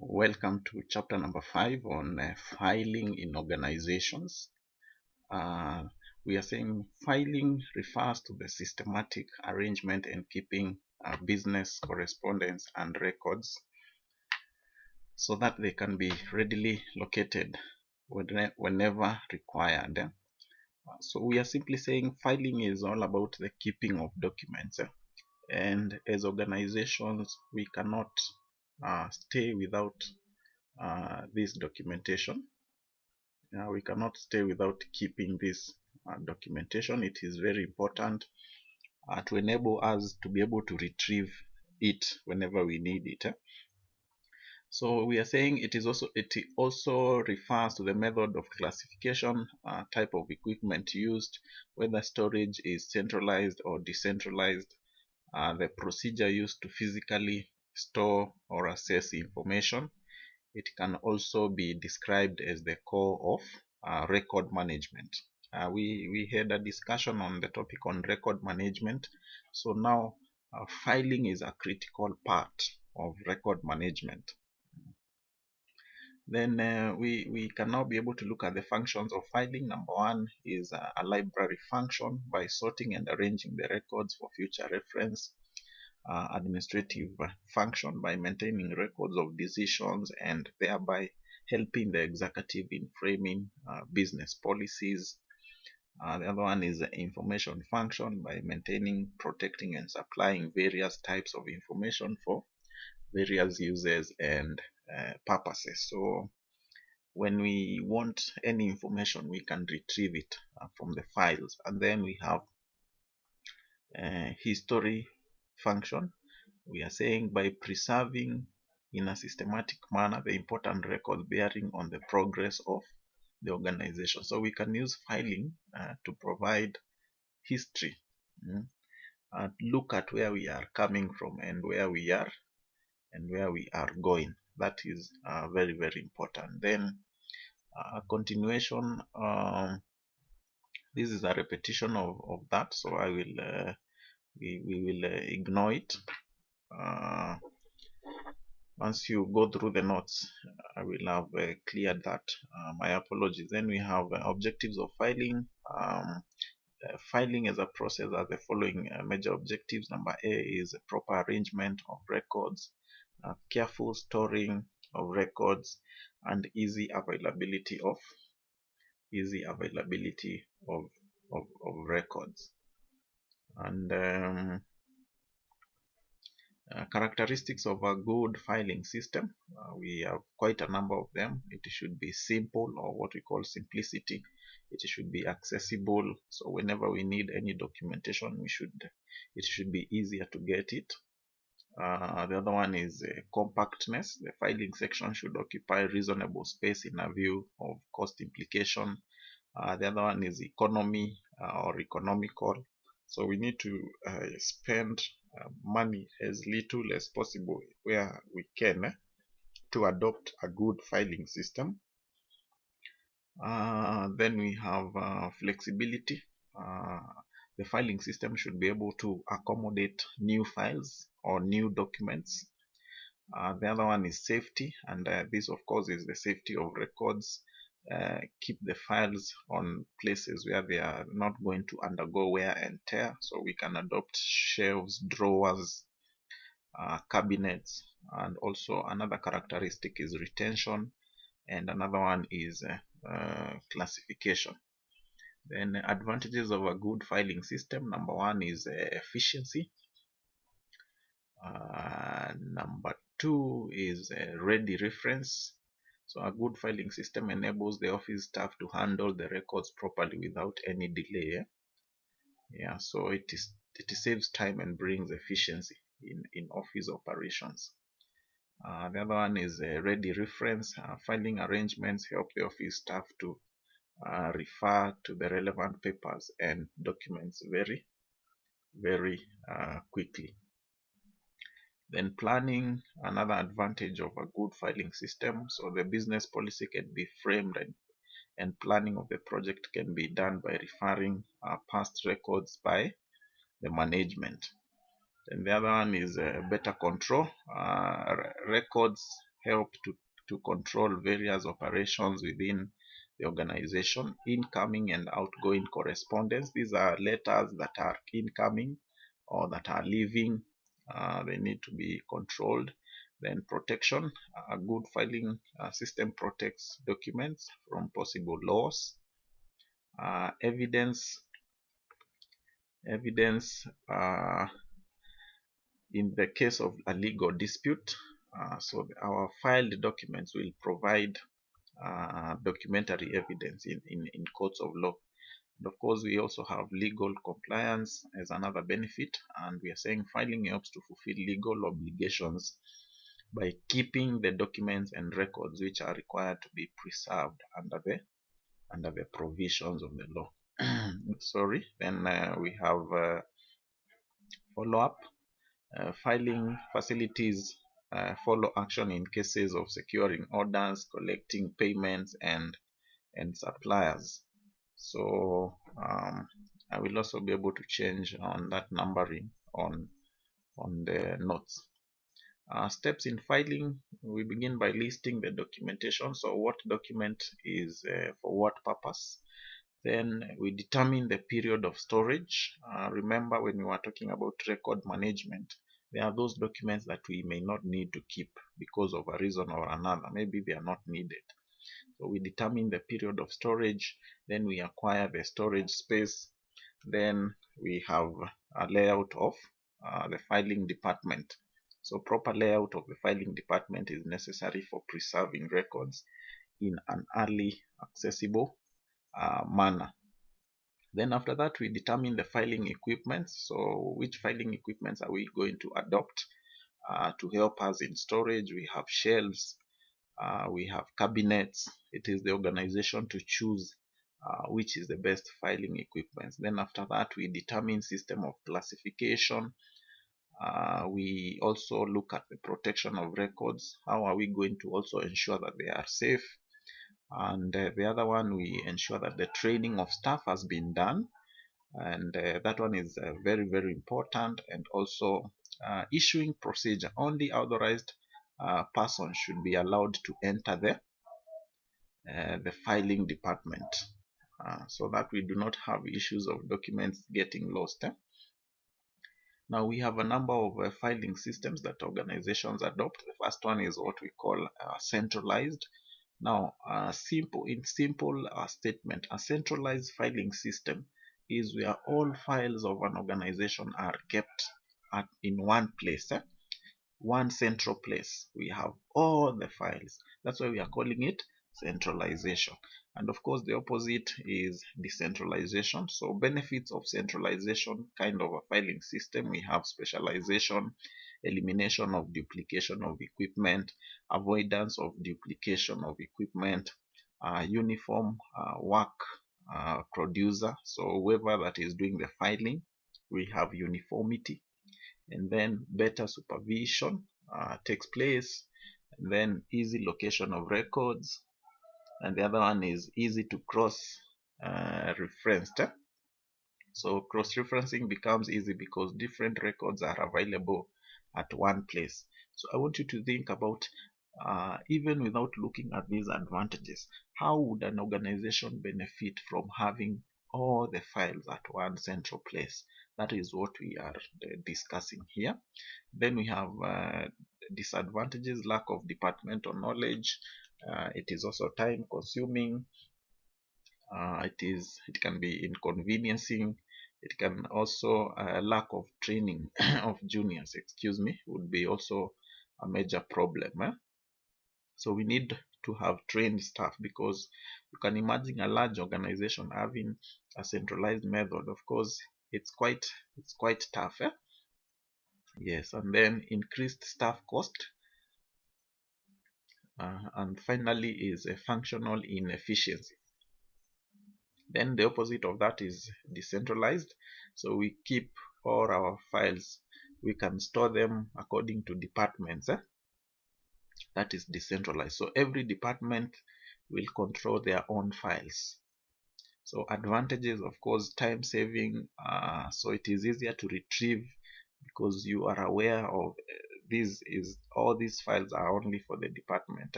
Welcome to chapter number 5 on filing in organizations. Uh, we are saying filing refers to the systematic arrangement and keeping business correspondence and records so that they can be readily located whenever required. So we are simply saying filing is all about the keeping of documents. And as organizations, we cannot stay without this documentation. We cannot stay without keeping this documentation. It is very important to enable us to be able to retrieve it whenever we need it. So we are saying it also refers to the method of classification, type of equipment used, whether storage is centralized or decentralized, the procedure used to physically store or access information. It can also be described as the core of record management. We had a discussion on the topic on record management. So now filing is a critical part of record management. Then we can now be able to look at the functions of filing. Number one is a library function by sorting and arranging the records for future reference. Administrative function by maintaining records of decisions and thereby helping the executive in framing business policies. The other one is the information function by maintaining, protecting, and supplying various types of information for various uses and purposes. So when we want any information, we can retrieve it from the files. And then we have history function. We are saying by preserving in a systematic manner the important records bearing on the progress of the organization. So we can use filing to provide history, look at where we are coming from and where we are going. That is very, very important. Then continuation, this is a repetition of that, so I will we will ignore it. Once you go through the notes, I will have cleared that. My apologies. Then we have objectives of filing. Filing as a process has the following major objectives. Number A is a proper arrangement of records, careful storing of records, and easy availability of records. And characteristics of a good filing system. We have quite a number of them. It should be simple, or what we call simplicity. It should be accessible. So whenever we need any documentation, it should be easier to get it. The other one is compactness. The filing section should occupy reasonable space in a view of cost implication. The other one is economy or economical. So we need to spend money as little as possible where we can to adopt a good filing system. Then we have flexibility. The filing system should be able to accommodate new files or new documents. The other one is safety, and this of course is the safety of records. Keep the files on places where they are not going to undergo wear and tear. So we can adopt shelves, drawers, cabinets, and also another characteristic is retention, and another one is classification. Then advantages of a good filing system. Number one is efficiency. Number two is ready reference. So a good filing system enables the office staff to handle the records properly without any delay. Yeah, so it saves time and brings efficiency in office operations. The other one is ready reference. Filing arrangements help the office staff to refer to the relevant papers and documents very, very quickly. Then planning, another advantage of a good filing system. So the business policy can be framed and planning of the project can be done by referring past records by the management. Then the other one is better control. Records help to control various operations within the organization, incoming and outgoing correspondence. These are letters that are incoming or that are leaving. They need to be controlled. Then protection. A good filing system protects documents from possible loss. Evidence in the case of a legal dispute. So our filed documents will provide documentary evidence in courts of law. And of course, we also have legal compliance as another benefit, and we are saying filing helps to fulfill legal obligations by keeping the documents and records which are required to be preserved under the provisions of the law. Sorry. Then we have follow-up. Filing facilities follow action in cases of securing orders, collecting payments, and suppliers. So I will also be able to change on that numbering on the notes. Steps in filing, we begin by listing the documentation. So what document is for what purpose. Then we determine the period of storage. Remember, when we were talking about record management, there are those documents that we may not need to keep because of a reason or another. Maybe they are not needed. So we determine the period of storage, then we acquire the storage space, then we have a layout of the filing department. So proper layout of the filing department is necessary for preserving records in an early accessible manner. Then after that, we determine the filing equipment. So which filing equipments are we going to adopt to help us in storage? We have shelves, we have cabinets. It is the organization to choose which is the best filing equipment. Then after that, we determine system of classification. We also look at the protection of records. How are we going to also ensure that they are safe? And the other one, we ensure that the training of staff has been done, and that one is very, very important. And also issuing procedure. Only authorized person should be allowed to enter the filing department, so that we do not have issues of documents getting lost. Now we have a number of filing systems that organizations adopt. The first one is what we call centralized. Now, simple statement, a centralized filing system is where all files of an organization are kept in one place. One central place. We have all the files. That's why we are calling it centralization. And of course, the opposite is decentralization. So benefits of centralization kind of a filing system, we have specialization, elimination of duplication of equipment, avoidance of duplication of equipment, uniform work producer. So whoever that is doing the filing, we have uniformity. And then better supervision takes place, and then easy location of records, and the other one is easy to cross referenced. So cross-referencing becomes easy because different records are available at one place. So I want you to think about, even without looking at these advantages, how would an organization benefit from having all the files at one central place? That is what we are discussing here. Then we have disadvantages: lack of departmental knowledge. It is also time consuming. It can be inconveniencing. It can also lack of training of juniors, would be also a major problem. So we need to have trained staff, because you can imagine a large organization having a centralized method. Of course, it's quite tough. Yes, and then increased staff cost. And finally is a functional inefficiency. Then the opposite of that is decentralized. So we keep all our files. We can store them according to departments. That is decentralized. So every department will control their own files. So advantages, of course, time saving. So it is easier to retrieve because you are aware of all these files are only for the department.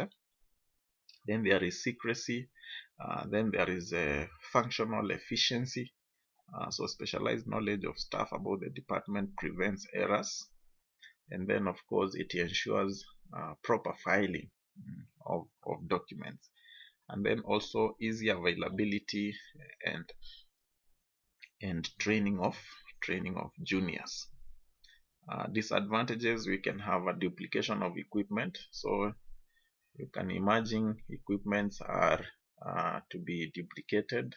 Then there is secrecy. Then there is functional efficiency. So specialized knowledge of staff about the department prevents errors. And then of course it ensures proper filing of documents. And then also easy availability and training of juniors. Disadvantages: we can have a duplication of equipment. So you can imagine equipments are to be duplicated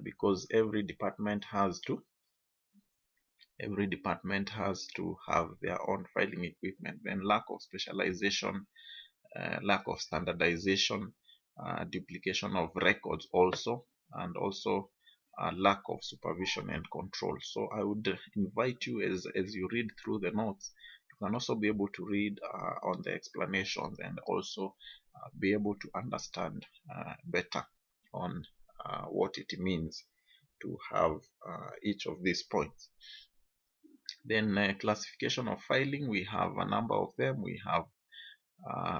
because every department has to have their own filing equipment. Then lack of specialization, lack of standardization, duplication of records also, and also lack of supervision and control. So I would invite you, as you read through the notes, you can also be able to read on the explanations and also be able to understand better on what it means to have each of these points. Then classification of filing, we have a number of them. We have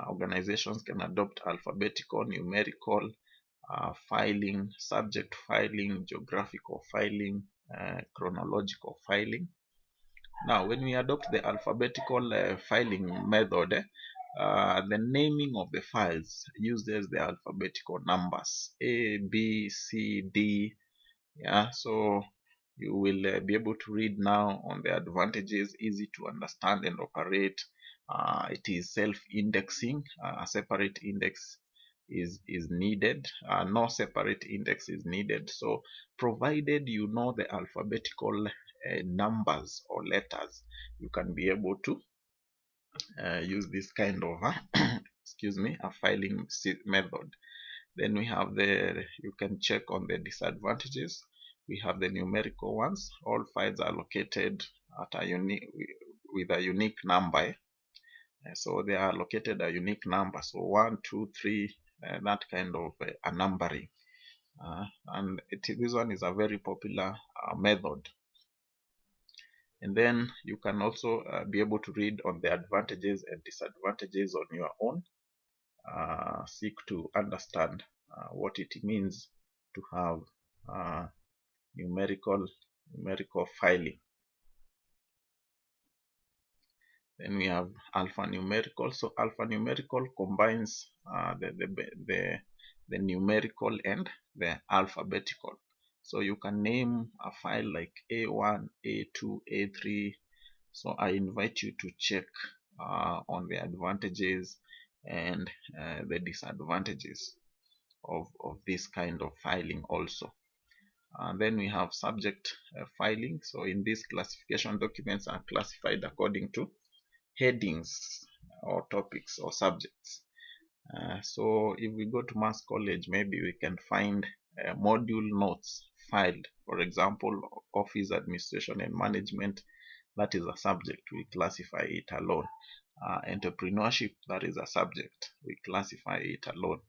organizations can adopt alphabetical, numerical filing, subject filing, geographical filing, chronological filing. Now, when we adopt the alphabetical filing method, the naming of the files uses the alphabetical numbers A, B, C, D. Yeah, so you will be able to read now on the advantages, easy to understand and operate. It is self-indexing. A separate index is needed. No separate index is needed. So provided you know the alphabetical numbers or letters, you can be able to use this kind of excuse me, a filing method. Then we have you can check on the disadvantages. We have the numerical ones. All files are located at a with a unique number. So they are located a unique number. So 1, 2, 3, that kind of a numbering. And this one is a very popular method. And then you can also be able to read on the advantages and disadvantages on your own. Seek to understand what it means to have numerical filing. Then we have alphanumerical. So alphanumerical combines the numerical and the alphabetical. So you can name a file like A1, A2, A3. So I invite you to check on the advantages and the disadvantages of this kind of filing also. Then we have subject filing. So in this classification, documents are classified according to headings or topics or subjects. So if we go to Mass College, maybe we can find module notes filed. For example, office administration and management, that is a subject, we classify it alone. Entrepreneurship, that is a subject, we classify it alone.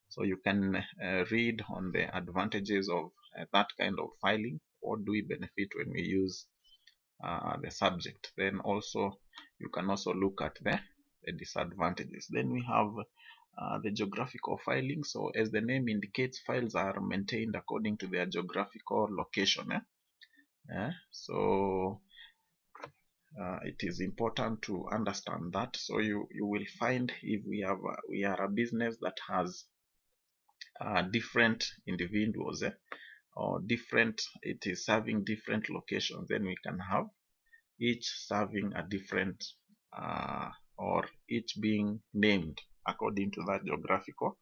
So you can read on the advantages of that kind of filing. What do we benefit when we use the subject? Then also you can also look at the disadvantages. Then we have the geographical filing. So as the name indicates, files are maintained according to their geographical location. So it is important to understand that. So you will find if we are a business that has different individuals or it is serving different locations, then we can have each serving a different or each being named according to that geographical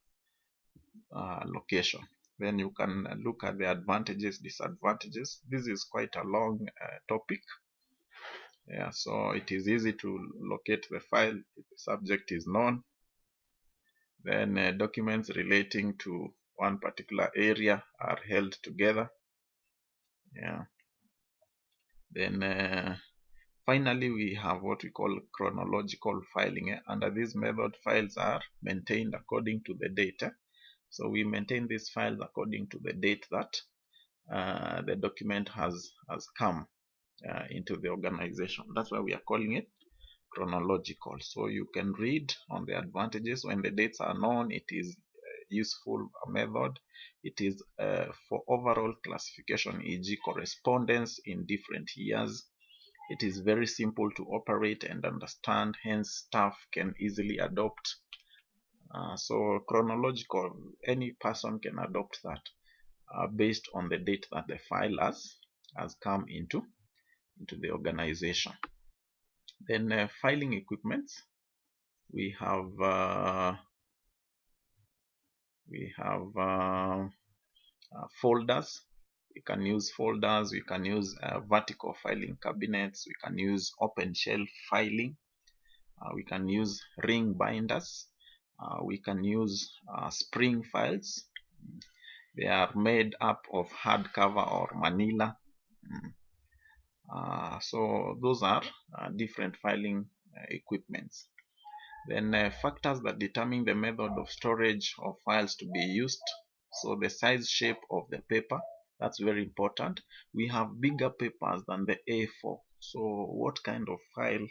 location. Then you can look at the advantages, disadvantages. This is quite a long topic. Yeah, so it is easy to locate the file if the subject is known. Then documents relating to one particular area are held together. Yeah. Then finally, we have what we call chronological filing. Under this method, files are maintained according to the data. So we maintain these files according to the date that the document has come into the organization. That's why we are calling it chronological. So you can read on the advantages. When the dates are known, it is a useful method. It is for overall classification, e.g. correspondence in different years. It is very simple to operate and understand, hence staff can easily adopt. So chronological, any person can adopt that based on the date that the file has come into the organization. Then filing equipment, we have folders. We can use folders, we can use vertical filing cabinets, we can use open shelf filing, we can use ring binders, we can use spring files. They are made up of hardcover or manila. So those are different filing equipments. Then factors that determine the method of storage of files to be used. So the size, shape of the paper, that's very important. We have bigger papers than the A4. So what kind of file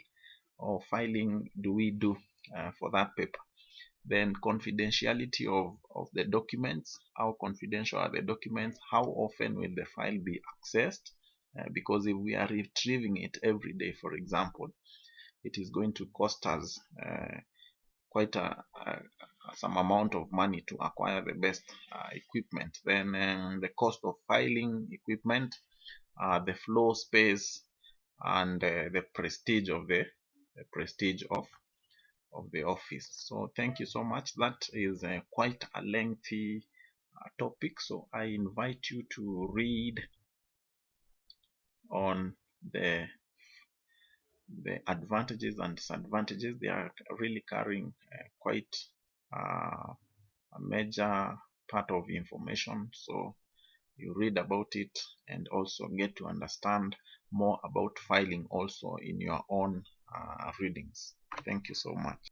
or filing do we do for that paper? Then confidentiality of the documents. How confidential are the documents? How often will the file be accessed? Because if we are retrieving it every day, for example, it is going to cost us quite some amount of money to acquire the best equipment. Then the cost of filing equipment, the floor space, and the prestige of the office. So thank you so much. That is quite a lengthy topic, so I invite you to read on the advantages and disadvantages. They are really carrying quite a major part of information, so you read about it and also get to understand more about filing also in your own readings. Thank you so much.